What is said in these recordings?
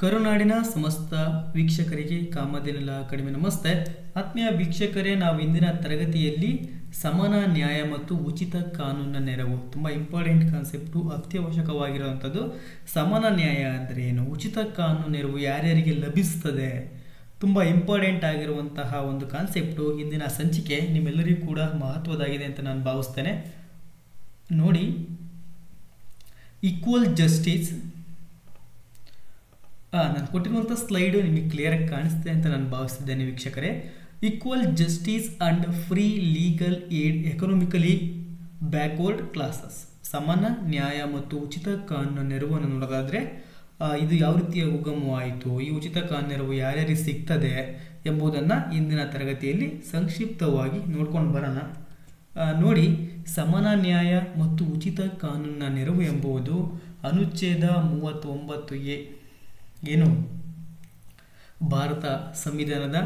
ಕರುನಾಡಿನ ಸಮಸ್ತ ವೀಕ್ಷಕರಿಗೆ ಕಾಮಧೇನುಲ ಅಕಾಡೆಮಿ ನಮಸ್ತೆ. ಆತ್ಮೀಯ ವೀಕ್ಷಕರೇ, ನಾವು ಇಂದಿನ ತರಗತಿಯಲ್ಲಿ ಸಮಾನ ನ್ಯಾಯ ಮತ್ತು ಉಚಿತ ಕಾನೂನಿನ ನೆರವು, ತುಂಬ ಇಂಪಾರ್ಟೆಂಟ್ ಕಾನ್ಸೆಪ್ಟು, ಅತ್ಯವಶ್ಯಕವಾಗಿರುವಂಥದ್ದು. ಸಮಾನ ನ್ಯಾಯ ಅಂದರೆ ಏನು, ಉಚಿತ ಕಾನೂನು ನೆರವು ಯಾರ್ಯಾರಿಗೆ ಲಭಿಸ್ತದೆ, ತುಂಬ ಇಂಪಾರ್ಟೆಂಟ್ ಆಗಿರುವಂತಹ ಒಂದು ಕಾನ್ಸೆಪ್ಟು. ಇಂದಿನ ಸಂಚಿಕೆ ನಿಮ್ಮೆಲ್ಲರಿಗೂ ಕೂಡ ಮಹತ್ವದಾಗಿದೆ ಅಂತ ನಾನು ಭಾವಿಸ್ತೇನೆ. ನೋಡಿ, ಈಕ್ವಲ್ ಜಸ್ಟಿಸ್, ನಾನು ಕೊಟ್ಟಿರುವಂಥ ಸ್ಲೈಡು ನಿಮಗೆ ಕ್ಲಿಯರಾಗಿ ಕಾಣಿಸ್ತೆ ಅಂತ ನಾನು ಭಾವಿಸ್ತಿದ್ದೇನೆ ವೀಕ್ಷಕರೇ. Equal justice and free legal aid economically backward classes, ಸಮಾನ ನ್ಯಾಯ ಮತ್ತು ಉಚಿತ ಕಾನೂನು ನೆರವನ್ನು ನೋಡೋದಾದರೆ ಇದು ಯಾವ ರೀತಿಯ ಉಗಮವಾಯಿತು, ಈ ಉಚಿತ ಕಾನೂನು ನೆರವು ಯಾರ್ಯಾರಿಗೆ ಸಿಗ್ತದೆ ಎಂಬುದನ್ನು ಇಂದಿನ ತರಗತಿಯಲ್ಲಿ ಸಂಕ್ಷಿಪ್ತವಾಗಿ ನೋಡ್ಕೊಂಡು ಬರೋಣ. ನೋಡಿ, ಸಮಾನ ನ್ಯಾಯ ಮತ್ತು ಉಚಿತ ಕಾನೂನಿನ ನೆರವು ಎಂಬುದು ಅನುಚ್ಛೇದ 39A ಏನು, ಭಾರತ ಸಂವಿಧಾನದ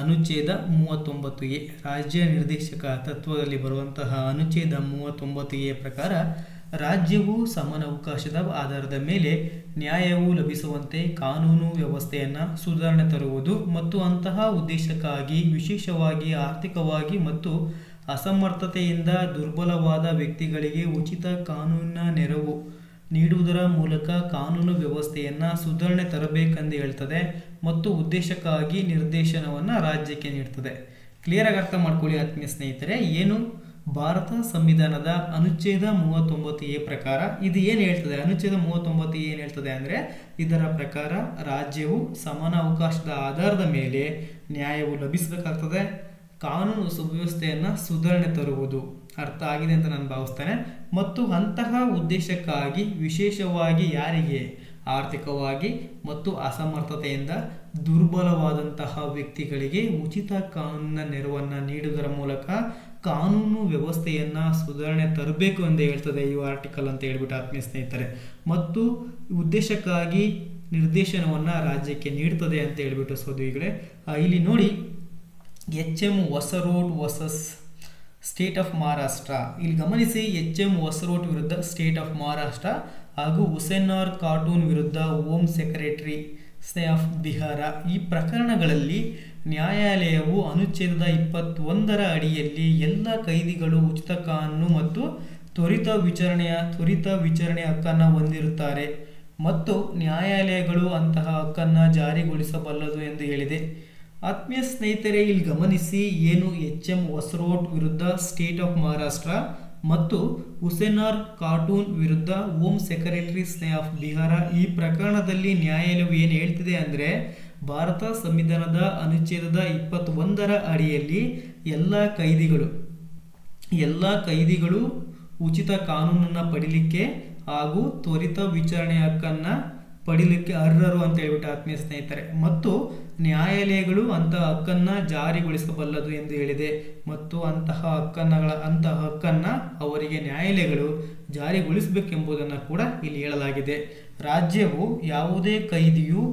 ಅನುಚ್ಛೇದ 39A, ರಾಜ್ಯ ನಿರ್ದೇಶಕ ತತ್ವದಲ್ಲಿ ಬರುವಂತಹ ಅನುಚ್ಛೇದ 39A ಪ್ರಕಾರ ರಾಜ್ಯವು ಸಮಾನ ಅವಕಾಶದ ಆಧಾರದ ಮೇಲೆ ನ್ಯಾಯವು ಲಭಿಸುವಂತೆ ಕಾನೂನು ವ್ಯವಸ್ಥೆಯನ್ನು ಸುಧಾರಣೆ ತರುವುದು ಮತ್ತು ಅಂತಹ ಉದ್ದೇಶಕ್ಕಾಗಿ ವಿಶೇಷವಾಗಿ ಆರ್ಥಿಕವಾಗಿ ಮತ್ತು ಅಸಮರ್ಥತೆಯಿಂದ ದುರ್ಬಲವಾದ ವ್ಯಕ್ತಿಗಳಿಗೆ ಉಚಿತ ಕಾನೂನಿನ ನೆರವು ನೀಡುವುದರ ಮೂಲಕ ಕಾನೂನು ವ್ಯವಸ್ಥೆಯನ್ನು ಸುಧಾರಣೆ ತರಬೇಕೆಂದು ಹೇಳ್ತದೆ ಮತ್ತು ಉದ್ದೇಶಕ್ಕಾಗಿ ನಿರ್ದೇಶನವನ್ನು ರಾಜ್ಯಕ್ಕೆ ನೀಡ್ತದೆ. ಕ್ಲಿಯರಾಗಿ ಅರ್ಥ ಮಾಡ್ಕೊಳ್ಳಿ ಆತ್ಮೀಯ ಸ್ನೇಹಿತರೆ. ಏನು, ಭಾರತ ಸಂವಿಧಾನದ ಅನುಚ್ಛೇದ 39A ಪ್ರಕಾರ ಇದು ಏನು ಹೇಳ್ತದೆ, ಅನುಚ್ಛೇದ 39A ಏನು ಹೇಳ್ತದೆ ಅಂದರೆ, ಇದರ ಪ್ರಕಾರ ರಾಜ್ಯವು ಸಮಾನ ಅವಕಾಶದ ಆಧಾರದ ಮೇಲೆ ನ್ಯಾಯವು ಲಭಿಸಬೇಕಾಗ್ತದೆ, ಕಾನೂನು ಸುವ್ಯವಸ್ಥೆಯನ್ನು ಸುಧಾರಣೆ ತರುವುದು. ಅರ್ಥ ಆಗಿದೆ ಅಂತ ನಾನು ಭಾವಿಸ್ತೇನೆ. ಮತ್ತು ಅಂತಹ ಉದ್ದೇಶಕ್ಕಾಗಿ ವಿಶೇಷವಾಗಿ ಯಾರಿಗೆ, ಆರ್ಥಿಕವಾಗಿ ಮತ್ತು ಅಸಮರ್ಥತೆಯಿಂದ ದುರ್ಬಲವಾದಂತಹ ವ್ಯಕ್ತಿಗಳಿಗೆ ಉಚಿತ ಕಾನೂನಿನ ನೆರವನ್ನು ನೀಡುವುದರ ಮೂಲಕ ಕಾನೂನು ವ್ಯವಸ್ಥೆಯನ್ನು ಸುಧಾರಣೆ ತರಬೇಕು ಎಂದು ಹೇಳ್ತದೆ ಈ ಆರ್ಟಿಕಲ್ ಅಂತ ಹೇಳ್ಬಿಟ್ಟು ಆತ್ಮೀಯ ಸ್ನೇಹಿತರೆ. ಮತ್ತು ಉದ್ದೇಶಕ್ಕಾಗಿ ನಿರ್ದೇಶನವನ್ನು ರಾಜ್ಯಕ್ಕೆ ನೀಡ್ತದೆ ಅಂತ ಹೇಳ್ಬಿಟ್ಟು ಸೋದರಿಗಳೇ, ಇಲ್ಲಿ ನೋಡಿ, HM Hosarod versus state of Maharashtra. ಇಲ್ಲಿ ಗಮನಿಸಿ, HM ಹೊಸರೋಡ್ ವಿರುದ್ಧ ಸ್ಟೇಟ್ ಆಫ್ ಮಹಾರಾಷ್ಟ್ರ ಹಾಗೂ ಹುಸೇನ್ ಆರ್ ಖಾಟೂನ್ ವಿರುದ್ಧ ಹೋಮ್ ಸೆಕ್ರೆಟರಿ ಆಫ್ ಬಿಹಾರ. ಈ ಪ್ರಕರಣಗಳಲ್ಲಿ ನ್ಯಾಯಾಲಯವು ಅನುಚ್ಛೇದದ 21ರ ಅಡಿಯಲ್ಲಿ ಎಲ್ಲ ಕೈದಿಗಳು ಉಚಿತ ಕಾನೂನು ಮತ್ತು ತ್ವರಿತ ವಿಚಾರಣೆಯ ಹಕ್ಕನ್ನು ಹೊಂದಿರುತ್ತಾರೆ ಮತ್ತು ನ್ಯಾಯಾಲಯಗಳು ಅಂತಹ ಹಕ್ಕನ್ನು ಜಾರಿಗೊಳಿಸಬಲ್ಲದು ಎಂದು ಹೇಳಿದೆ. ಆತ್ಮೀಯ ಸ್ನೇಹಿತರೆ, ಇಲ್ಲಿ ಗಮನಿಸಿ, ಏನು, HM ಹೊಸರೋಡ್ ವಿರುದ್ಧ ಸ್ಟೇಟ್ ಆಫ್ ಮಹಾರಾಷ್ಟ್ರ ಮತ್ತು ಹುಸೇನ್ ಆರ್ ಖಾಟೂನ್ ವಿರುದ್ಧ ಹೋಮ್ ಸೆಕ್ರೆಟರಿ ಆಫ್ ಬಿಹಾರ. ಈ ಪ್ರಕರಣದಲ್ಲಿ ನ್ಯಾಯಾಲಯವು ಏನು ಹೇಳ್ತಿದೆ ಅಂದರೆ, ಭಾರತ ಸಂವಿಧಾನದ ಅನುಚ್ಛೇದದ 21ರ ಅಡಿಯಲ್ಲಿ ಎಲ್ಲ ಕೈದಿಗಳು ಉಚಿತ ಕಾನೂನನ್ನು ಪಡಿಲಿಕ್ಕೆ ಹಾಗೂ ತ್ವರಿತ ವಿಚಾರಣೆಯ ಹಕ್ಕನ್ನು ಪಡಿಲಿಕ್ಕೆ ಅರ್ಹರು ಅಂತ ಹೇಳ್ಬಿಟ್ಟು ಆತ್ಮೀಯ ಸ್ನೇಹಿತರೆ, ಮತ್ತು ನ್ಯಾಯಾಲಯಗಳು ಅಂತಹ ಹಕ್ಕನ್ನು ಜಾರಿಗೊಳಿಸಬಲ್ಲದು ಎಂದು ಹೇಳಿದೆ ಮತ್ತು ಅಂತಹ ಹಕ್ಕನ್ನು ಅವರಿಗೆ ನ್ಯಾಯಾಲಯಗಳು ಜಾರಿಗೊಳಿಸಬೇಕೆಂಬುದನ್ನು ಕೂಡ ಇಲ್ಲಿ ಹೇಳಲಾಗಿದೆ. ರಾಜ್ಯವು ಯಾವುದೇ ಕೈದಿಯು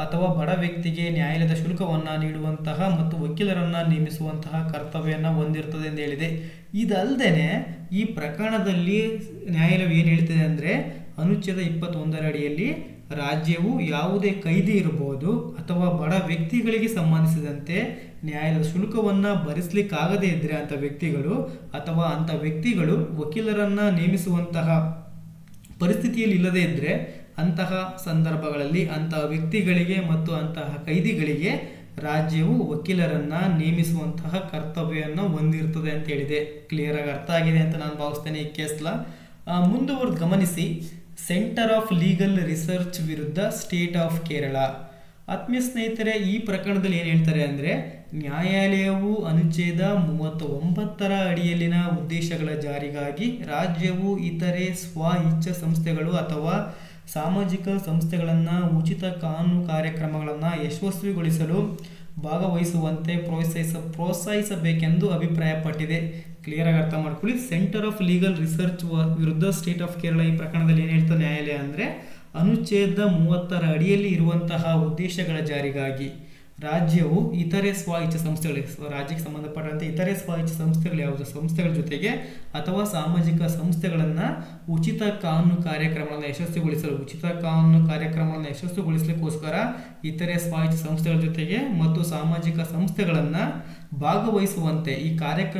ಅಥವಾ ಬಡ ವ್ಯಕ್ತಿಗೆ ನ್ಯಾಯಾಲಯದ ಶುಲ್ಕವನ್ನು ನೀಡುವಂತಹ ಮತ್ತು ವಕೀಲರನ್ನು ನೇಮಿಸುವಂತಹ ಕರ್ತವ್ಯವನ್ನು ಹೊಂದಿರ್ತದೆ ಎಂದು ಹೇಳಿದೆ. ಇದಲ್ಲದೆ ಈ ಪ್ರಕರಣದಲ್ಲಿ ನ್ಯಾಯಾಲಯವು ಏನು ಹೇಳ್ತಿದೆ ಅಂದರೆ, ಅನುಚ್ಛೇದ 21ರ ಅಡಿಯಲ್ಲಿ ರಾಜ್ಯವು ಯಾವುದೇ ಕೈದಿ ಇರಬಹುದು ಅಥವಾ ಬಡ ವ್ಯಕ್ತಿಗಳಿಗೆ ಸಂಬಂಧಿಸಿದಂತೆ ನ್ಯಾಯಾಲಯದ ಶುಲ್ಕವನ್ನು ಭರಿಸಲಿಕ್ಕಾಗದೇ ಇದ್ದರೆ ಅಂಥ ವ್ಯಕ್ತಿಗಳು ಅಥವಾ ಅಂಥ ವ್ಯಕ್ತಿಗಳು ವಕೀಲರನ್ನು ನೇಮಿಸುವಂತಹ ಪರಿಸ್ಥಿತಿಯಲ್ಲಿ ಇಲ್ಲದೇ ಇದ್ದರೆ ಅಂತಹ ಸಂದರ್ಭಗಳಲ್ಲಿ ಅಂತಹ ವ್ಯಕ್ತಿಗಳಿಗೆ ಮತ್ತು ಅಂತಹ ಕೈದಿಗಳಿಗೆ ರಾಜ್ಯವು ವಕೀಲರನ್ನು ನೇಮಿಸುವಂತಹ ಕರ್ತವ್ಯವನ್ನು ಹೊಂದಿರ್ತದೆ ಅಂತ ಹೇಳಿದೆ. ಕ್ಲಿಯರಾಗಿ ಅರ್ಥ ಆಗಿದೆ ಅಂತ ನಾನು ಭಾವಿಸ್ತೇನೆ ಈ ಕೇಸ್ಲ. ಮುಂದುವರೆದು ಗಮನಿಸಿ, ಸೆಂಟರ್ ಆಫ್ ಲೀಗಲ್ ರಿಸರ್ಚ್ ವಿರುದ್ಧ ಸ್ಟೇಟ್ ಆಫ್ ಕೇರಳ. ಆತ್ಮೀಯ ಸ್ನೇಹಿತರೆ, ಈ ಪ್ರಕರಣದಲ್ಲಿ ಏನು ಹೇಳ್ತಾರೆ ಅಂದರೆ, ನ್ಯಾಯಾಲಯವು ಅನುಚ್ಛೇದ 39ರ ಅಡಿಯಲ್ಲಿನ ಉದ್ದೇಶಗಳ ಜಾರಿಗಾಗಿ ರಾಜ್ಯವು ಇತರೆ ಸ್ವ ಇಚ್ಛಾ ಸಂಸ್ಥೆಗಳು ಅಥವಾ ಸಾಮಾಜಿಕ ಸಂಸ್ಥೆಗಳನ್ನು ಉಚಿತ ಕಾನೂನು ಕಾರ್ಯಕ್ರಮಗಳನ್ನು ಯಶಸ್ವಿಗೊಳಿಸಲು ಭಾಗವಹಿಸುವಂತೆ ಪ್ರೋತ್ಸಾಹಿಸಬೇಕೆಂದು ಅಭಿಪ್ರಾಯಪಟ್ಟಿದೆ. ಕ್ಲಿಯರಾಗಿ ಅರ್ಥ ಮಾಡ್ಕೊಳ್ಳಿ. ಸೆಂಟರ್ ಆಫ್ ಲೀಗಲ್ ರಿಸರ್ಚ್ ವಿರುದ್ಧ ಸ್ಟೇಟ್ ಆಫ್ ಕೇರಳ ಈ ಪ್ರಕರಣದಲ್ಲಿ ಏನು ಹೇಳ್ತಾ ನ್ಯಾಯಾಲಯ ಅಂದರೆ, ಅನುಚ್ಛೇದ 30ರ ಅಡಿಯಲ್ಲಿ ಇರುವಂತಹ ಉದ್ದೇಶಗಳ ಜಾರಿಗಾಗಿ ರಾಜ್ಯವು ಇತರೆ ಸ್ವ-ಇಚ್ಛೆ ಸಂಸ್ಥೆಗಳು, ರಾಜ್ಯಕ್ಕೆ ಸಂಬಂಧಪಟ್ಟಂತೆ ಇತರೆ ಸ್ವ-ಇಚ್ಛೆ ಸಂಸ್ಥೆಗಳು ಯಾವುದು ಸಂಸ್ಥೆಗಳ ಜೊತೆಗೆ ಅಥವಾ ಸಾಮಾಜಿಕ ಸಂಸ್ಥೆಗಳನ್ನು ಉಚಿತ ಕಾನೂನು ಕಾರ್ಯಕ್ರಮಗಳನ್ನು ಯಶಸ್ವಿಗೊಳಿಸಲಿಕ್ಕೋಸ್ಕರ ಇತರೆ ಸ್ವ-ಇಚ್ಛೆ ಸಂಸ್ಥೆಗಳ ಜೊತೆಗೆ ಮತ್ತು ಸಾಮಾಜಿಕ ಸಂಸ್ಥೆಗಳನ್ನು ಭಾಗವಹಿಸುವಂತೆ ಈ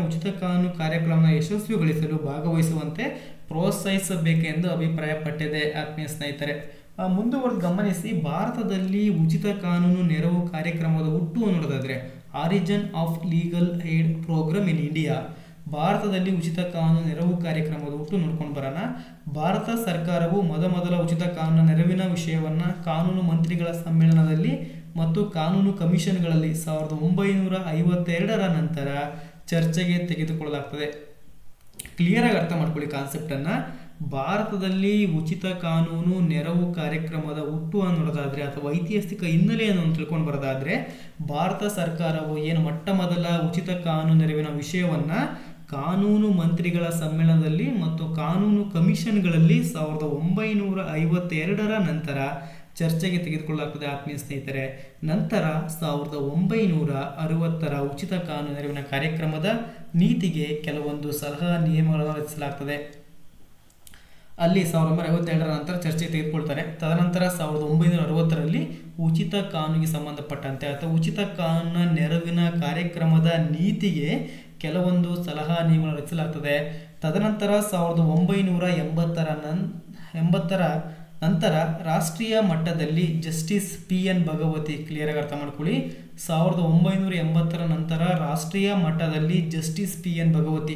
ಉಚಿತ ಕಾನೂನು ಕಾರ್ಯಕ್ರಮವನ್ನು ಯಶಸ್ವಿಗೊಳಿಸಲು ಭಾಗವಹಿಸುವಂತೆ ಪ್ರೋತ್ಸಾಹಿಸಬೇಕೆಂದು ಅಭಿಪ್ರಾಯಪಟ್ಟಿದೆ. ಆತ್ಮೀಯ ಸ್ನೇಹಿತರೆ, ಮುಂದುವರೆದು ಗಮನಿಸಿ. ಭಾರತದಲ್ಲಿ ಉಚಿತ ಕಾನೂನು ನೆರವು ಕಾರ್ಯಕ್ರಮದ ಹುಟ್ಟು ನೋಡೋದಾದ್ರೆ origin of legal aid programme in India. ಭಾರತದಲ್ಲಿ ಉಚಿತ ಕಾನೂನು ನೆರವು ಕಾರ್ಯಕ್ರಮದ ಹುಟ್ಟು ನೋಡ್ಕೊಂಡು ಬರೋಣ. ಭಾರತ ಸರ್ಕಾರವು ಮೊದಲ ಉಚಿತ ಕಾನೂನು ನೆರವಿನ ವಿಷಯವನ್ನು ಕಾನೂನು ಮಂತ್ರಿಗಳ ಸಮ್ಮೇಳನದಲ್ಲಿ ಮತ್ತು ಕಾನೂನು ಕಮಿಷನ್ಗಳಲ್ಲಿ 1952ರ ನಂತರ ಚರ್ಚೆಗೆ ತೆಗೆದುಕೊಳ್ಳಲಾಗ್ತದೆ. ಕ್ಲಿಯರ್ ಆಗಿ ಅರ್ಥ ಮಾಡ್ಕೊಳ್ಳಿ ಕಾನ್ಸೆಪ್ಟನ್ನು. ಭಾರತದಲ್ಲಿ ಉಚಿತ ಕಾನೂನು ನೆರವು ಕಾರ್ಯಕ್ರಮದ ಹುಟ್ಟು ನೋಡೋದಾದ್ರೆ ಅಥವಾ ಐತಿಹಾಸಿಕ ಹಿನ್ನೆಲೆಯನ್ನು ತಿಳ್ಕೊಂಡು ಬರೋದಾದ್ರೆ ಭಾರತ ಸರ್ಕಾರವು ಏನು ಮೊದಲ ಉಚಿತ ಕಾನೂನು ನೆರವಿನ ವಿಷಯವನ್ನ ಕಾನೂನು ಮಂತ್ರಿಗಳ ಸಮ್ಮೇಳನದಲ್ಲಿ ಮತ್ತು ಕಾನೂನು ಕಮಿಷನ್ಗಳಲ್ಲಿ 1952ರ ನಂತರ ಚರ್ಚೆಗೆ ತೆಗೆದುಕೊಳ್ಳಲಾಗ್ತದೆ. ಆತ್ಮೀಯ ಸ್ನೇಹಿತರೆ, ನಂತರ 1960ರ ಉಚಿತ ಕಾನೂನು ನೆರವಿನ ಕಾರ್ಯಕ್ರಮದ ನೀತಿಗೆ ಕೆಲವೊಂದು ಸಲಹಾ ನಿಯಮಗಳನ್ನು ರಚಿಸಲಾಗ್ತದೆ. ಅಲ್ಲಿ 1952ರ ನಂತರ ಚರ್ಚೆ ತೆಗೆದುಕೊಳ್ತಾರೆ. ತದನಂತರ 1960ರಲ್ಲಿ ಉಚಿತ ಕಾನೂನಿಗೆ ಸಂಬಂಧಪಟ್ಟಂತೆ ಅಥವಾ ಉಚಿತ ಕಾನೂನಿನ ನೆರವಿನ ಕಾರ್ಯಕ್ರಮದ ನೀತಿಗೆ ಕೆಲವೊಂದು ಸಲಹಾ ನಿಯಮಗಳನ್ನು ರಚಿಸಲಾಗ್ತದೆ. ತದನಂತರ 1980ರ ನಂತರ ರಾಷ್ಟ್ರೀಯ ಮಟ್ಟದಲ್ಲಿ ಜಸ್ಟಿಸ್ PN ಭಗವತಿ, ಕ್ಲಿಯರ್ ಆಗಿ ಅರ್ಥ ಮಾಡ್ಕೊಳ್ಳಿ, 1980ರ ನಂತರ ರಾಷ್ಟ್ರೀಯ ಮಟ್ಟದಲ್ಲಿ ಜಸ್ಟಿಸ್ PN ಭಗವತಿ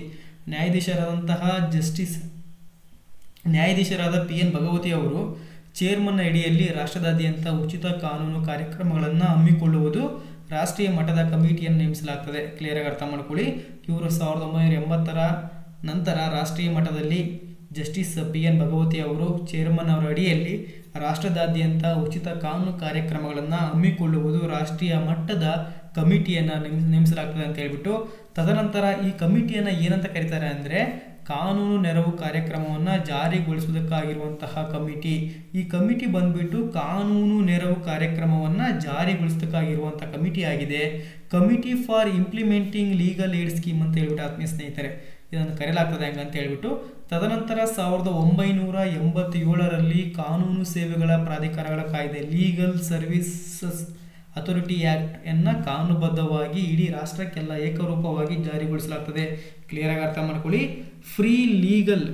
ನ್ಯಾಯಾಧೀಶರಾದ PN ಭಗವತಿ ಅವರು ಚೇರ್ಮನ್ ಅಡಿಯಲ್ಲಿ ರಾಷ್ಟ್ರದಾದ್ಯಂತ ಉಚಿತ ಕಾನೂನು ಕಾರ್ಯಕ್ರಮಗಳನ್ನು ಹಮ್ಮಿಕೊಳ್ಳುವುದು ರಾಷ್ಟ್ರೀಯ ಮಟ್ಟದ ಕಮಿಟಿಯನ್ನು ನೇಮಿಸಲಾಗ್ತದೆ. ಕ್ಲಿಯರ್ ಆಗಿ ಅರ್ಥ ಮಾಡ್ಕೊಳ್ಳಿ. ಇವರು 1980ರ ನಂತರ ರಾಷ್ಟ್ರೀಯ ಮಟ್ಟದಲ್ಲಿ ಜಸ್ಟಿಸ್ PN ಭಗವತಿ ಅವರು ಚೇರ್ಮನ್ ಅವರ ಅಡಿಯಲ್ಲಿ ರಾಷ್ಟ್ರದಾದ್ಯಂತ ಉಚಿತ ಕಾನೂನು ಕಾರ್ಯಕ್ರಮಗಳನ್ನು ಹಮ್ಮಿಕೊಳ್ಳುವುದು ರಾಷ್ಟ್ರೀಯ ಮಟ್ಟದ ಕಮಿಟಿಯನ್ನು ನೇಮಿಸಲಾಗ್ತದೆ ಅಂತ ಹೇಳ್ಬಿಟ್ಟು, ತದನಂತರ ಈ ಕಮಿಟಿಯನ್ನು ಏನಂತ ಕರೀತಾರೆ ಅಂದರೆ ಕಾನೂನು ನೆರವು ಕಾರ್ಯಕ್ರಮವನ್ನು ಜಾರಿಗೊಳಿಸುವುದಕ್ಕಾಗಿರುವಂತಹ ಕಮಿಟಿ. ಈ ಕಮಿಟಿ ಬಂದ್ಬಿಟ್ಟು ಕಾನೂನು ನೆರವು ಕಾರ್ಯಕ್ರಮವನ್ನು ಜಾರಿಗೊಳಿಸೋದಕ್ಕಾಗಿರುವಂತಹ ಕಮಿಟಿ ಆಗಿದೆ. Committee for implementing legal aid scheme ಅಂತ ಹೇಳ್ಬಿಟ್ಟು ಆತ್ಮೀಯ ಸ್ನೇಹಿತರೆ ಇದನ್ನು ಕರೆಯಲಾಗ್ತದೆ ಹಂಗಂತ ಹೇಳ್ಬಿಟ್ಟು. ತದನಂತರ 1987ರಲ್ಲಿ ಕಾನೂನು ಸೇವೆಗಳ ಪ್ರಾಧಿಕಾರಗಳ ಕಾಯ್ದೆ ಲೀಗಲ್ ಸರ್ವಿಸಸ್ ಅಥಾರಿಟಿ ಆಕ್ಟ್ ಅನ್ನು ಕಾನೂನುಬದ್ಧವಾಗಿ ಇಡೀ ರಾಷ್ಟ್ರಕ್ಕೆಲ್ಲ ಏಕರೂಪವಾಗಿ ಜಾರಿಗೊಳಿಸಲಾಗ್ತದೆ. ಕ್ಲಿಯರ್ ಆಗಿ ಅರ್ಥ ಮಾಡ್ಕೊಳ್ಳಿ. ಫ್ರೀ ಲೀಗಲ್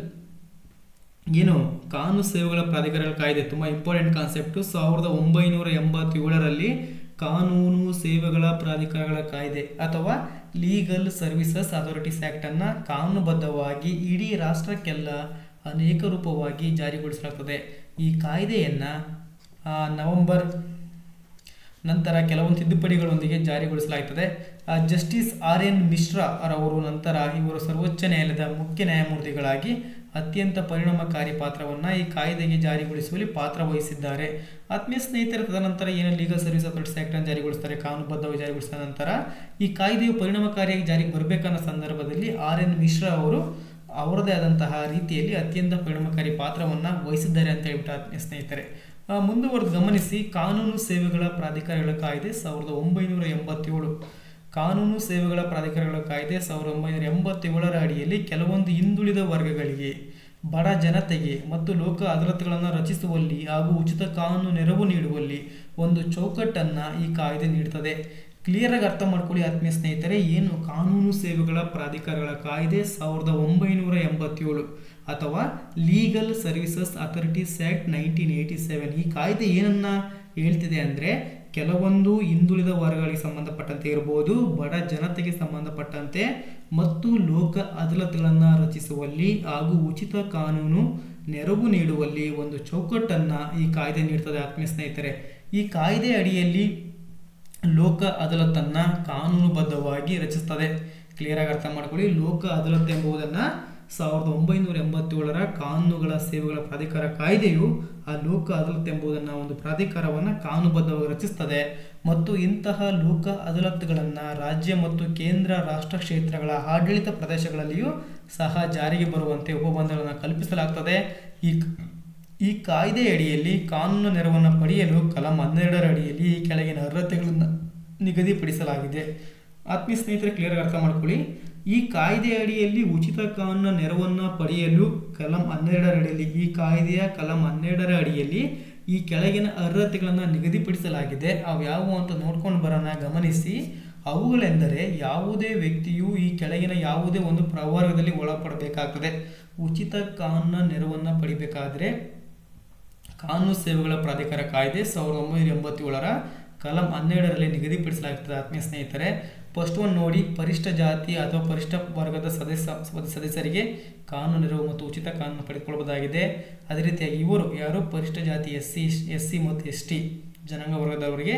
ಕಾನೂನು ಸೇವೆಗಳ ಪ್ರಾಧಿಕಾರಗಳ ಕಾಯ್ದೆ ತುಂಬಾ ಇಂಪಾರ್ಟೆಂಟ್ ಕಾನ್ಸೆಪ್ಟ್. 1987ರಲ್ಲಿ ಕಾನೂನು ಸೇವೆಗಳ ಪ್ರಾಧಿಕಾರಗಳ ಕಾಯ್ದೆ ಅಥವಾ ಲೀಗಲ್ ಸರ್ವಿಸಸ್ ಅಥಾರಿಟೀಸ್ ಆಕ್ಟ್ ಅನ್ನು ಕಾನೂನುಬದ್ಧವಾಗಿ ಇಡೀ ರಾಷ್ಟ್ರಕ್ಕೆಲ್ಲ ಅನೇಕ ರೂಪವಾಗಿ ಜಾರಿಗೊಳಿಸಲಾಗ್ತದೆ. ಈ ಕಾಯ್ದೆಯನ್ನು ನವೆಂಬರ್ ನಂತರ ಕೆಲವೊಂದು ತಿದ್ದುಪಡಿಗಳೊಂದಿಗೆ ಜಾರಿಗೊಳಿಸಲಾಗುತ್ತದೆ. ಜಸ್ಟಿಸ್ RN ಮಿಶ್ರಾ ಅವರವರು ನಂತರ ಇವರು ಸರ್ವೋಚ್ಚ ನ್ಯಾಯಾಲಯದ ಮುಖ್ಯ ನ್ಯಾಯಮೂರ್ತಿಗಳಾಗಿ ಅತ್ಯಂತ ಪರಿಣಾಮಕಾರಿ ಪಾತ್ರವನ್ನು ಈ ಕಾಯ್ದೆಗೆ ಜಾರಿಗೊಳಿಸುವಲ್ಲಿ ಪಾತ್ರ ವಹಿಸಿದ್ದಾರೆ. ಆತ್ಮೀಯ ಸ್ನೇಹಿತರೆ, ತದನಂತರ ಏನು ಲೀಗಲ್ ಸರ್ವಿಸ್ ಅಥಾರಿಟೀಸ್ ಆಕ್ಟ್ ಅನ್ನು ಜಾರಿಗೊಳಿಸ್ತಾರೆ, ಕಾನೂನುಬದ್ಧವಾಗಿ ಜಾರಿಗೊಳಿಸಿದ ನಂತರ ಈ ಕಾಯ್ದೆಯು ಪರಿಣಾಮಕಾರಿಯಾಗಿ ಜಾರಿಗೆ ಬರಬೇಕನ್ನೋ ಸಂದರ್ಭದಲ್ಲಿ RN ಮಿಶ್ರಾ ಅವರು ಅವರದೇ ಆದಂತಹ ರೀತಿಯಲ್ಲಿ ಅತ್ಯಂತ ಪರಿಣಾಮಕಾರಿ ಪಾತ್ರವನ್ನು ವಹಿಸಿದ್ದಾರೆ ಅಂತ ಹೇಳ್ಬಿಟ್ಟು ಆತ್ಮೀಯ ಸ್ನೇಹಿತರೆ ಮುಂದುವರೆದು ಗಮನಿಸಿ. ಕಾನೂನು ಸೇವೆಗಳ ಪ್ರಾಧಿಕಾರಗಳ ಕಾಯ್ದೆ 1987. ಕಾನೂನು ಸೇವೆಗಳ ಪ್ರಾಧಿಕಾರಗಳ ಕಾಯ್ದೆ 1987ರ ಅಡಿಯಲ್ಲಿ ಕೆಲವೊಂದು ಹಿಂದುಳಿದ ವರ್ಗಗಳಿಗೆ, ಬಡ ಜನತೆಗೆ ಮತ್ತು ಲೋಕ ಅದಾಲತ್ಗಳನ್ನು ರಚಿಸುವಲ್ಲಿ ಹಾಗೂ ಉಚಿತ ಕಾನೂನು ನೆರವು ನೀಡುವಲ್ಲಿ ಒಂದು ಚೌಕಟ್ಟನ್ನು ಈ ಕಾಯ್ದೆ ನೀಡುತ್ತದೆ. ಕ್ಲಿಯರ್ ಆಗಿ ಅರ್ಥ ಮಾಡ್ಕೊಳ್ಳಿ ಆತ್ಮೀಯ ಸ್ನೇಹಿತರೆ. ಏನು ಕಾನೂನು ಸೇವೆಗಳ ಪ್ರಾಧಿಕಾರಗಳ ಕಾಯ್ದೆ 1987 ಅಥವಾ ಲೀಗಲ್ ಸರ್ವಿಸಸ್ ಅಥಾರಿಟೀಸ್ ಆಕ್ಟ್ 1987. ಈ ಕಾಯ್ದೆ ಏನನ್ನ ಹೇಳ್ತಿದೆ ಅಂದರೆ ಕೆಲವೊಂದು ಹಿಂದುಳಿದ ವರ್ಗಗಳಿಗೆ ಸಂಬಂಧಪಟ್ಟಂತೆ ಇರಬಹುದು, ಬಡ ಜನತೆಗೆ ಸಂಬಂಧಪಟ್ಟಂತೆ ಮತ್ತು ಲೋಕ ಅದಾಲತ್ಗಳನ್ನು ರಚಿಸುವಲ್ಲಿ ಹಾಗೂ ಉಚಿತ ಕಾನೂನು ನೆರವು ನೀಡುವಲ್ಲಿ ಒಂದು ಚೌಕಟ್ಟನ್ನು ಈ ಕಾಯ್ದೆ ನೀಡುತ್ತದೆ. ಆತ್ಮೀಯ ಸ್ನೇಹಿತರೆ, ಈ ಕಾಯ್ದೆ ಅಡಿಯಲ್ಲಿ ಲೋಕ ಅದಾಲತನ್ನು ಕಾನೂನುಬದ್ಧವಾಗಿ ರಚಿಸುತ್ತದೆ. ಕ್ಲಿಯರ್ ಆಗಿ ಅರ್ಥ ಮಾಡ್ಕೊಳ್ಳಿ. ಲೋಕ ಅದಾಲತ್ ಎಂಬುದನ್ನು 1987ರ ಕಾನೂನುಗಳ ಸೇವೆಗಳ ಪ್ರಾಧಿಕಾರ ಕಾಯ್ದೆಯು ಆ ಲೋಕ ಅದಾಲತ್ ಎಂಬುದನ್ನು ಒಂದು ಪ್ರಾಧಿಕಾರವನ್ನು ಕಾನೂನುಬದ್ಧವಾಗಿ ರಚಿಸುತ್ತದೆ ಮತ್ತು ಇಂತಹ ಲೋಕ ಅದಾಲತ್ಗಳನ್ನು ರಾಜ್ಯ ಮತ್ತು ಕೇಂದ್ರ ರಾಷ್ಟ್ರ ಕ್ಷೇತ್ರಗಳ ಆಡಳಿತ ಪ್ರದೇಶಗಳಲ್ಲಿಯೂ ಸಹ ಜಾರಿಗೆ ಬರುವಂತೆ ಉಪಬಂಧಗಳನ್ನು ಕಲ್ಪಿಸಲಾಗುತ್ತದೆ. ಈ ಕಾಯ್ದೆ ಅಡಿಯಲ್ಲಿ ಕಾನೂನು ನೆರವನ್ನು ಪಡೆಯಲು ಕಲಂ 12ರ ಅಡಿಯಲ್ಲಿ ಈ ಕೆಳಗಿನ ಅರ್ಹತೆಗಳನ್ನು ನಿಗದಿಪಡಿಸಲಾಗಿದೆ. ಆತ್ಮೀಯ ಸ್ನೇಹಿತರೆ, ಕ್ಲಿಯರ್ ಅರ್ಥ ಮಾಡ್ಕೊಳ್ಳಿ. ಈ ಕಾಯ್ದೆ ಅಡಿಯಲ್ಲಿ ಉಚಿತ ಕಾನೂನಿನ ನೆರವನ್ನು ಪಡೆಯಲು ಕಲಂ 12ರ ಅಡಿಯಲ್ಲಿ, ಈ ಕಾಯ್ದೆಯ ಕಲಂ 12ರ ಅಡಿಯಲ್ಲಿ ಈ ಕೆಳಗಿನ ಅರ್ಹತೆಗಳನ್ನು ನಿಗದಿಪಡಿಸಲಾಗಿದೆ. ಅವು ಯಾವುವು ಅಂತ ನೋಡ್ಕೊಂಡು ಬರೋಣ, ಗಮನಿಸಿ. ಅವುಗಳೆಂದರೆ, ಯಾವುದೇ ವ್ಯಕ್ತಿಯು ಈ ಕೆಳಗಿನ ಯಾವುದೇ ಒಂದು ಪ್ರವರ್ಗದಲ್ಲಿ ಒಳಪಡಬೇಕಾಗ್ತದೆ. ಉಚಿತ ಕಾನೂನಿನ ನೆರವನ್ನು ಪಡಿಬೇಕಾದ್ರೆ ಕಾನೂನು ಸೇವೆಗಳ ಪ್ರಾಧಿಕಾರ ಕಾಯ್ದೆ 1987ರ ಕಲಂ 12ರಲ್ಲಿ ನಿಗದಿಪಡಿಸಲಾಗುತ್ತದೆ. ಆತ್ಮೀಯ ಸ್ನೇಹಿತರೆ, ಫಸ್ಟ್ ಒನ್ ನೋಡಿ, ಪರಿಶಿಷ್ಟ ಜಾತಿ ಅಥವಾ ಪರಿಶಿಷ್ಟ ವರ್ಗದ ಸದಸ್ಯರಿಗೆ ಕಾನೂನು ನೆರವು ಮತ್ತು ಉಚಿತ ಕಾನೂನು ಪಡೆದುಕೊಳ್ಳಬಹುದಾಗಿದೆ. ಅದೇ ರೀತಿಯಾಗಿ ಇವರು ಯಾರು ಪರಿಶಿಷ್ಟ ಜಾತಿ ಎಸ್ ಸಿ ಮತ್ತು ST ಜನಾಂಗ ವರ್ಗದವರಿಗೆ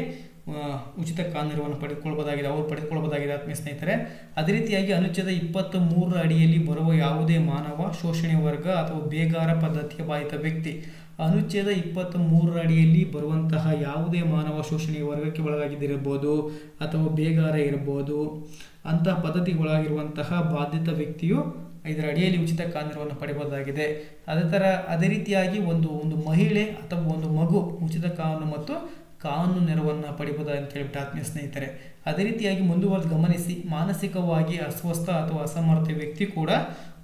ಉಚಿತ ಕಾನೂನು ನೆರವನ್ನು ಪಡೆದುಕೊಳ್ಳಬಹುದಾಗಿದೆ, ಅವರು ಪಡೆದುಕೊಳ್ಳಬಹುದಾಗಿದೆ. ಆತ್ಮೀಯ ಸ್ನೇಹಿತರೆ, ಅದೇ ರೀತಿಯಾಗಿ ಅನುಚ್ಛೇದ 23ರ ಅಡಿಯಲ್ಲಿ ಬರುವ ಯಾವುದೇ ಮಾನವ ಶೋಷಣೆ ವರ್ಗ ಅಥವಾ ಬೇಗಾರ ಪದ್ಧತಿಯ ಬಾಧಿತ ವ್ಯಕ್ತಿ, ಅನುಚ್ಛೇದ 23ರ ಅಡಿಯಲ್ಲಿ ಬರುವಂತಹ ಯಾವುದೇ ಮಾನವ ಶೋಷಣೆಯ ವರ್ಗಕ್ಕೆ ಒಳಗಾಗಿದ್ದಿರಬಹುದು ಅಥವಾ ಬೇಗಾರ ಇರಬಹುದು, ಅಂತಹ ಪದ್ಧತಿಗೆ ಒಳಗಿರುವಂತಹ ಬಾಧಿತ ವ್ಯಕ್ತಿಯು ಇದರ ಅಡಿಯಲ್ಲಿ ಉಚಿತ ಕಾನೂನನ್ನು ಪಡೆಯಬಹುದಾಗಿದೆ. ಅದೇ ರೀತಿಯಾಗಿ ಒಂದು ಮಹಿಳೆ ಅಥವಾ ಒಂದು ಮಗು ಉಚಿತ ಕಾನೂನು ಮತ್ತು ಕಾನೂನು ನೆರವನ್ನು ಪಡೆಯಬಹುದು ಅಂತ ಹೇಳ್ಬಿಟ್ಟು ಆತ್ಮೀಯ ಸ್ನೇಹಿತರೆ. ಅದೇ ರೀತಿಯಾಗಿ ಮುಂದುವರೆದು ಗಮನಿಸಿ, ಮಾನಸಿಕವಾಗಿ ಅಸ್ವಸ್ಥ ಅಥವಾ ಅಸಮರ್ಥ ವ್ಯಕ್ತಿ ಕೂಡ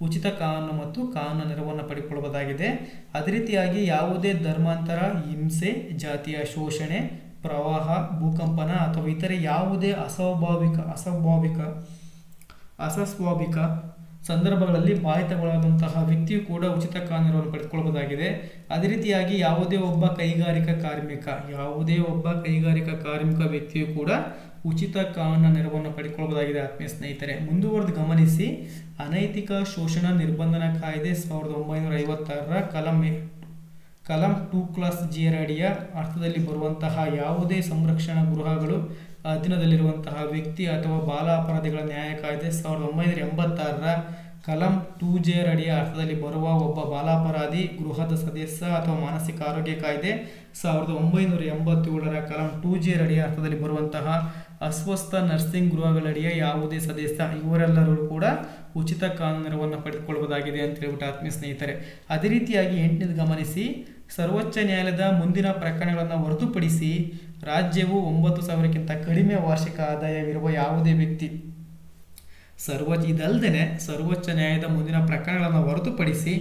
ಉಚಿತ ಕಾನೂನು ಮತ್ತು ಕಾನೂನು ನೆರವನ್ನು ಪಡೆದುಕೊಳ್ಳಬಹುದಾಗಿದೆ. ಅದೇ ರೀತಿಯಾಗಿ ಯಾವುದೇ ಧರ್ಮಾಂತರ, ಹಿಂಸೆ, ಜಾತಿಯ ಶೋಷಣೆ, ಪ್ರವಾಹ, ಭೂಕಂಪನ ಅಥವಾ ಇತರೆ ಯಾವುದೇ ಅಸ್ವಾಭಾವಿಕ ಸಂದರ್ಭಗಳಲ್ಲಿ ಬಾಧಿತಗೊಳ್ಳಾದಂತಹ ವ್ಯಕ್ತಿಯು ಕೂಡ ಉಚಿತ ಕಾನೂನನ್ನು ಪಡೆದುಕೊಳ್ಳಬಹುದಾಗಿದೆ. ಅದೇ ರೀತಿಯಾಗಿ ಯಾವುದೇ ಒಬ್ಬ ಕೈಗಾರಿಕಾ ಕಾರ್ಮಿಕ ವ್ಯಕ್ತಿಯು ಕೂಡ ಉಚಿತ ಕಾನೂನು ನೆರವನ್ನು ಪಡೆದುಕೊಳ್ಳಬಹುದಾಗಿದೆ. ಆತ್ಮೀಯ ಸ್ನೇಹಿತರೆ, ಮುಂದುವರೆದು ಗಮನಿಸಿ, ಅನೈತಿಕ ಶೋಷಣ ನಿರ್ಬಂಧನ ಕಾಯ್ದೆ 1956ರ ಕಲಂ 2(G) ಅಡಿಯ ಅರ್ಥದಲ್ಲಿ ಬರುವಂತಹ ಯಾವುದೇ ಸಂರಕ್ಷಣಾ ಗೃಹಗಳು ಅಧೀನದಲ್ಲಿರುವಂತಹ ವ್ಯಕ್ತಿ ಅಥವಾ ಬಾಲ ಅಪರಾಧಿಗಳ ನ್ಯಾಯ ಕಾಯ್ದೆ 1986ರ ಕಲಂ 2(J) ಅಡಿಯ ಅರ್ಥದಲ್ಲಿ ಬರುವ ಒಬ್ಬ ಬಾಲಾಪರಾಧಿ ಗೃಹದ ಸದಸ್ಯ ಅಥವಾ ಮಾನಸಿಕ ಆರೋಗ್ಯ ಕಾಯ್ದೆ 1987ರ ಕಲಂ 2(J) ಅಡಿಯ ಅರ್ಥದಲ್ಲಿ ಬರುವಂತಹ ಅಸ್ವಸ್ಥ ನರ್ಸಿಂಗ್ ಗೃಹಗಳಡಿಯ ಯಾವುದೇ ಸದಸ್ಯ, ಇವರೆಲ್ಲರೂ ಕೂಡ ಉಚಿತ ಕಾನೂನು ನೆರವನ್ನು ಪಡೆದುಕೊಳ್ಳಬಹುದಾಗಿದೆ ಅಂತ ಹೇಳ್ಬಿಟ್ಟು ಆತ್ಮೀಯ ಸ್ನೇಹಿತರೆ. ಅದೇ ರೀತಿಯಾಗಿ 8ನೇದು ಗಮನಿಸಿ, ಸರ್ವೋಚ್ಚ ನ್ಯಾಯಾಲಯದ ಮುಂದಿನ ಪ್ರಕರಣಗಳನ್ನು ಹೊರತುಪಡಿಸಿ ರಾಜ್ಯವು 9,000ಕ್ಕಿಂತ ಕಡಿಮೆ ವಾರ್ಷಿಕ ಆದಾಯವಿರುವ ಯಾವುದೇ ವ್ಯಕ್ತಿ, ಇದಲ್ಲದೆ ಸರ್ವೋಚ್ಚ ನ್ಯಾಯಾಲಯದ ಮುಂದಿನ ಪ್ರಕರಣಗಳನ್ನು ಹೊರತುಪಡಿಸಿ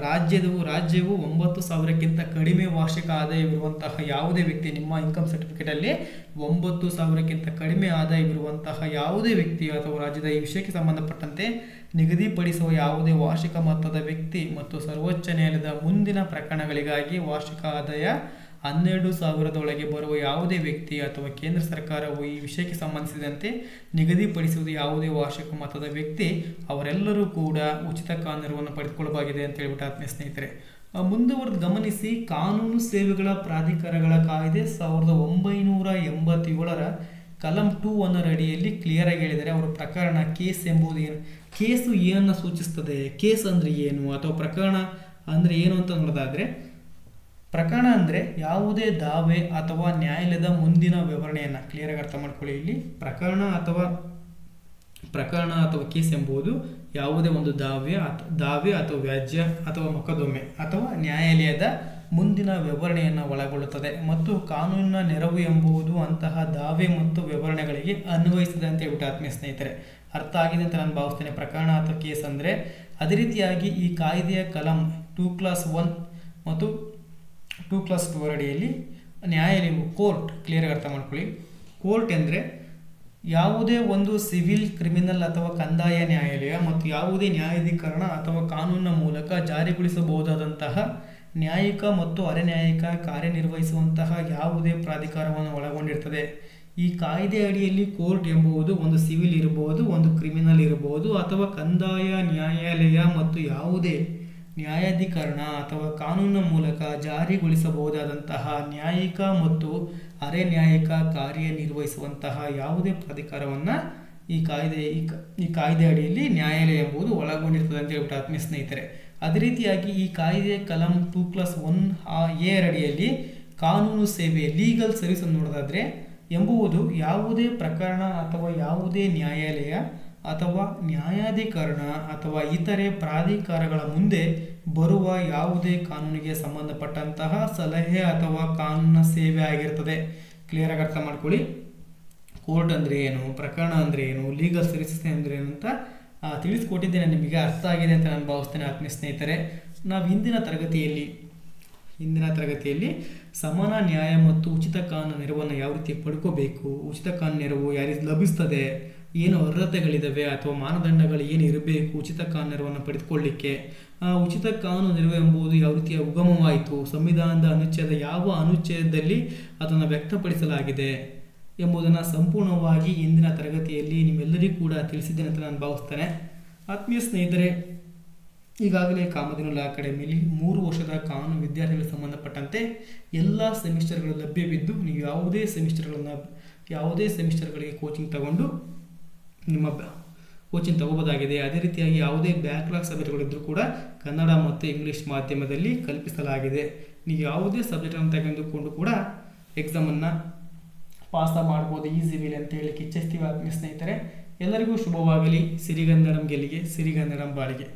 ರಾಜ್ಯವು 9,000ಕ್ಕಿಂತ ಕಡಿಮೆ ವಾರ್ಷಿಕ ಆದಾಯವಿರುವಂತಹ ಯಾವುದೇ ವ್ಯಕ್ತಿ, ನಿಮ್ಮ ಇನ್ಕಮ್ ಸರ್ಟಿಫಿಕೇಟಲ್ಲಿ 9,000ಕ್ಕಿಂತ ಕಡಿಮೆ ಆದಾಯವಿರುವಂತಹ ಯಾವುದೇ ವ್ಯಕ್ತಿ ಅಥವಾ ರಾಜ್ಯದ ಈ ವಿಷಯಕ್ಕೆ ಸಂಬಂಧಪಟ್ಟಂತೆ ನಿಗದಿಪಡಿಸುವ ಯಾವುದೇ ವಾರ್ಷಿಕ ಮೊತ್ತದ ವ್ಯಕ್ತಿ ಮತ್ತು ಸರ್ವೋಚ್ಚ ನ್ಯಾಯಾಲಯದ ಮುಂದಿನ ಪ್ರಕರಣಗಳಿಗಾಗಿ ವಾರ್ಷಿಕ ಆದಾಯ 12,000 ಬರುವ ಯಾವುದೇ ವ್ಯಕ್ತಿ ಅಥವಾ ಕೇಂದ್ರ ಸರ್ಕಾರವು ಈ ವಿಷಯಕ್ಕೆ ಸಂಬಂಧಿಸಿದಂತೆ ನಿಗದಿಪಡಿಸುವುದು ಯಾವುದೇ ವಾರ್ಷಿಕ ಮೊತ್ತದ ವ್ಯಕ್ತಿ, ಅವರೆಲ್ಲರೂ ಕೂಡ ಉಚಿತ ಕಾನೂನನ್ನು ಪಡೆದುಕೊಳ್ಳಬಹುದಾಗಿದೆ ಅಂತ ಹೇಳ್ಬಿಟ್ಟು ಆತ್ಮೀಯ ಸ್ನೇಹಿತರೆ. ಮುಂದುವರೆದು ಗಮನಿಸಿ, ಕಾನೂನು ಸೇವೆಗಳ ಪ್ರಾಧಿಕಾರಗಳ ಕಾಯ್ದೆ 1987ರ ಕಲಂ 2(1) ಅಡಿಯಲ್ಲಿ ಕ್ಲಿಯರ್ ಆಗಿ ಹೇಳಿದರೆ, ಅವರ ಪ್ರಕರಣ ಕೇಸ್ ಎಂಬುದು ಏನು, ಕೇಸು ಏನನ್ನು ಸೂಚಿಸ್ತದೆ, ಕೇಸ್ ಅಂದರೆ ಏನು ಅಥವಾ ಪ್ರಕರಣ ಅಂದರೆ ಏನು ಅಂತ ನೋಡೋದಾದರೆ, ಪ್ರಕರಣ ಅಂದರೆ ಯಾವುದೇ ದಾವೆ ಅಥವಾ ನ್ಯಾಯಾಲಯದ ಮುಂದಿನ ವಿವರಣೆಯನ್ನು ಕ್ಲಿಯರಾಗಿ ಅರ್ಥ ಮಾಡ್ಕೊಳ್ಳಿ. ಇಲ್ಲಿ ಪ್ರಕರಣ ಅಥವಾ ಕೇಸ್ ಎಂಬುದು ಯಾವುದೇ ಒಂದು ದಾವೆ ಅಥವಾ ವ್ಯಾಜ್ಯ ಅಥವಾ ಮೊಕದ್ದಮೆ ಅಥವಾ ನ್ಯಾಯಾಲಯದ ಮುಂದಿನ ವಿವರಣೆಯನ್ನು ಒಳಗೊಳ್ಳುತ್ತದೆ ಮತ್ತು ಕಾನೂನಿನ ನೆರವು ಎಂಬುದು ಅಂತಹ ದಾವೆ ಮತ್ತು ವಿವರಣೆಗಳಿಗೆ ಅನ್ವಯಿಸಿದೆ ಅಂತ ಹೇಳ್ಬಿಟ್ಟು ಆತ್ಮೀಯ ಸ್ನೇಹಿತರೆ ಅರ್ಥ ಆಗಿದೆ ಅಂತ ನಾನು ಭಾವಿಸ್ತೇನೆ, ಪ್ರಕರಣ ಅಥವಾ ಕೇಸ್ ಅಂದರೆ. ಅದೇ ರೀತಿಯಾಗಿ ಈ ಕಾಯ್ದೆಯ ಕಲಂ 2(1) ಮತ್ತು 2(2) ಅಡಿಯಲ್ಲಿ ನ್ಯಾಯಾಲಯವು ಕೋರ್ಟ್, ಕ್ಲಿಯರಾಗಿ ಅರ್ಥ ಮಾಡ್ಕೊಳ್ಳಿ, ಕೋರ್ಟ್ ಎಂದರೆ ಯಾವುದೇ ಒಂದು ಸಿವಿಲ್, ಕ್ರಿಮಿನಲ್ ಅಥವಾ ಕಂದಾಯ ನ್ಯಾಯಾಲಯ ಮತ್ತು ಯಾವುದೇ ನ್ಯಾಯಾಧೀಕರಣ ಅಥವಾ ಕಾನೂನಿನ ಮೂಲಕ ಜಾರಿಗೊಳಿಸಬಹುದಾದಂತಹ ನ್ಯಾಯಿಕ ಮತ್ತು ಅರೆನ್ಯಾಯಿಕ ಕಾರ್ಯನಿರ್ವಹಿಸುವಂತಹ ಯಾವುದೇ ಪ್ರಾಧಿಕಾರವನ್ನು ಒಳಗೊಂಡಿರ್ತದೆ. ಈ ಕಾಯ್ದೆ ಅಡಿಯಲ್ಲಿ ಕೋರ್ಟ್ ಎಂಬುದು ಒಂದು ಸಿವಿಲ್ ಇರಬಹುದು, ಒಂದು ಕ್ರಿಮಿನಲ್ ಇರಬಹುದು ಅಥವಾ ಕಂದಾಯ ನ್ಯಾಯಾಲಯ ಮತ್ತು ಯಾವುದೇ ನ್ಯಾಯಾಧೀಕರಣ ಅಥವಾ ಕಾನೂನಿನ ಮೂಲಕ ಜಾರಿಗೊಳಿಸಬಹುದಾದಂತಹ ನ್ಯಾಯಿಕ ಮತ್ತು ಅರೆ ನ್ಯಾಯಿಕ ಕಾರ್ಯನಿರ್ವಹಿಸುವಂತಹ ಯಾವುದೇ ಪ್ರಾಧಿಕಾರವನ್ನು ಈ ಕಾಯ್ದೆ ಅಡಿಯಲ್ಲಿ ನ್ಯಾಯಾಲಯ ಎಂಬುದು ಒಳಗೊಂಡಿರ್ತದೆ ಅಂತ ಹೇಳ್ಬಿಟ್ಟು ಆತ್ಮೀಯ ಸ್ನೇಹಿತರೆ. ಅದೇ ರೀತಿಯಾಗಿ ಈ ಕಾಯ್ದೆ ಕಲಂ 2(1)(a) ಅಡಿಯಲ್ಲಿ ಕಾನೂನು ಸೇವೆ, ಲೀಗಲ್ ಸರ್ವಿಸ್ ಅನ್ನು ನೋಡೋದಾದರೆ ಎಂಬುದು ಯಾವುದೇ ಪ್ರಕರಣ ಅಥವಾ ಯಾವುದೇ ನ್ಯಾಯಾಲಯ ಅಥವಾ ನ್ಯಾಯಾಧೀಕರಣ ಅಥವಾ ಇತರೆ ಪ್ರಾಧಿಕಾರಗಳ ಮುಂದೆ ಬರುವ ಯಾವುದೇ ಕಾನೂನಿಗೆ ಸಂಬಂಧಪಟ್ಟಂತಹ ಸಲಹೆ ಅಥವಾ ಕಾನೂನಿನ ಸೇವೆ ಆಗಿರ್ತದೆ. ಕ್ಲಿಯರಾಗಿ ಅರ್ಥ ಮಾಡ್ಕೊಳ್ಳಿ, ಕೋರ್ಟ್ ಅಂದರೆ ಏನು, ಪ್ರಕರಣ ಅಂದರೆ ಏನು, ಲೀಗಲ್ ಸರ್ವಿಸಸ್ ಅಂದರೆ ಏನು ಅಂತ ತಿಳಿಸ್ಕೊಟ್ಟಿದ್ದೇನೆ. ನಿಮಗೆ ಅರ್ಥ ಆಗಿದೆ ಅಂತ ನಾನು ಭಾವಿಸ್ತೇನೆ ಆತ್ಮೀಯ ಸ್ನೇಹಿತರೆ. ನಾವು ಹಿಂದಿನ ತರಗತಿಯಲ್ಲಿ ಸಮಾನ ನ್ಯಾಯ ಮತ್ತು ಉಚಿತ ಕಾನೂನು ನೆರವನ್ನು ಯಾವ ರೀತಿ ಪಡ್ಕೋಬೇಕು, ಉಚಿತ ಕಾನೂನು ನೆರವು ಯಾರಿಗೆ ಲಭಿಸ್ತದೆ, ಏನು ಅರ್ಹತೆಗಳಿದ್ದಾವೆ ಅಥವಾ ಮಾನದಂಡಗಳು ಏನು ಇರಬೇಕು ಉಚಿತ ಕಾನೂನು ನೆರವನ್ನು ಪಡೆದುಕೊಳ್ಳಿಕ್ಕೆ, ಉಚಿತ ಕಾನೂನು ನೆರವು ಎಂಬುದು ಯಾವ ರೀತಿಯ ಉಗಮವಾಯಿತು, ಸಂವಿಧಾನದ ಯಾವ ಅನುಚ್ಛೇದದಲ್ಲಿ ಅದನ್ನು ವ್ಯಕ್ತಪಡಿಸಲಾಗಿದೆ ಎಂಬುದನ್ನು ಸಂಪೂರ್ಣವಾಗಿ ಇಂದಿನ ತರಗತಿಯಲ್ಲಿ ನಿಮ್ಮೆಲ್ಲರಿಗೂ ಕೂಡ ತಿಳಿಸಿದ್ದೇನೆ ಅಂತ ನಾನು ಭಾವಿಸ್ತೇನೆ. ಆತ್ಮೀಯ ಸ್ನೇಹಿತರೆ, ಈಗಾಗಲೇ ಕಾಮಧೇನು ಲಾ ಅಕಾಡೆಮಿಯಲ್ಲಿ 3 ವರ್ಷದ ಕಾನೂನು ವಿದ್ಯಾರ್ಥಿಗಳಿಗೆ ಸಂಬಂಧಪಟ್ಟಂತೆ ಎಲ್ಲ ಸೆಮಿಸ್ಟರ್ಗಳು ಲಭ್ಯವಿದ್ದು, ನೀವು ಯಾವುದೇ ಸೆಮಿಸ್ಟರ್ಗಳಿಗೆ ಕೋಚಿಂಗ್ ತಗೊಂಡು ನಿಮ್ಮ ಕೋಚಿಂಗ್ ತಗೋಬೋದಾಗಿದೆ. ಅದೇ ರೀತಿಯಾಗಿ ಯಾವುದೇ ಬ್ಯಾಕ್ಲಾಗ್ ಸಬ್ಜೆಕ್ಟ್ಗಳಿದ್ದರೂ ಕೂಡ ಕನ್ನಡ ಮತ್ತು ಇಂಗ್ಲೀಷ್ ಮಾಧ್ಯಮದಲ್ಲಿ ಕಲ್ಪಿಸಲಾಗಿದೆ. ನೀವು ಯಾವುದೇ ಸಬ್ಜೆಕ್ಟನ್ನು ತೆಗೆದುಕೊಂಡು ಕೂಡ ಎಕ್ಸಾಮನ್ನು ಪಾಸ್ ಮಾಡ್ಬೋದು ಈಸಿ ವೇಲೆ ಅಂತ ಹೇಳಲಿಕ್ಕೆ ಇಚ್ಛಿಸ್ತೀವಿ. ಆತ್ಮೀಯ ಸ್ನೇಹಿತರೆ, ಎಲ್ಲರಿಗೂ ಶುಭವಾಗಲಿ. ಸಿರಿಗನ್ನಡಂ ಗೆಲ್ಲಿಗೆ, ಸಿರಿಗನ್ನಡಂ ಬಾಳಿಗೆ.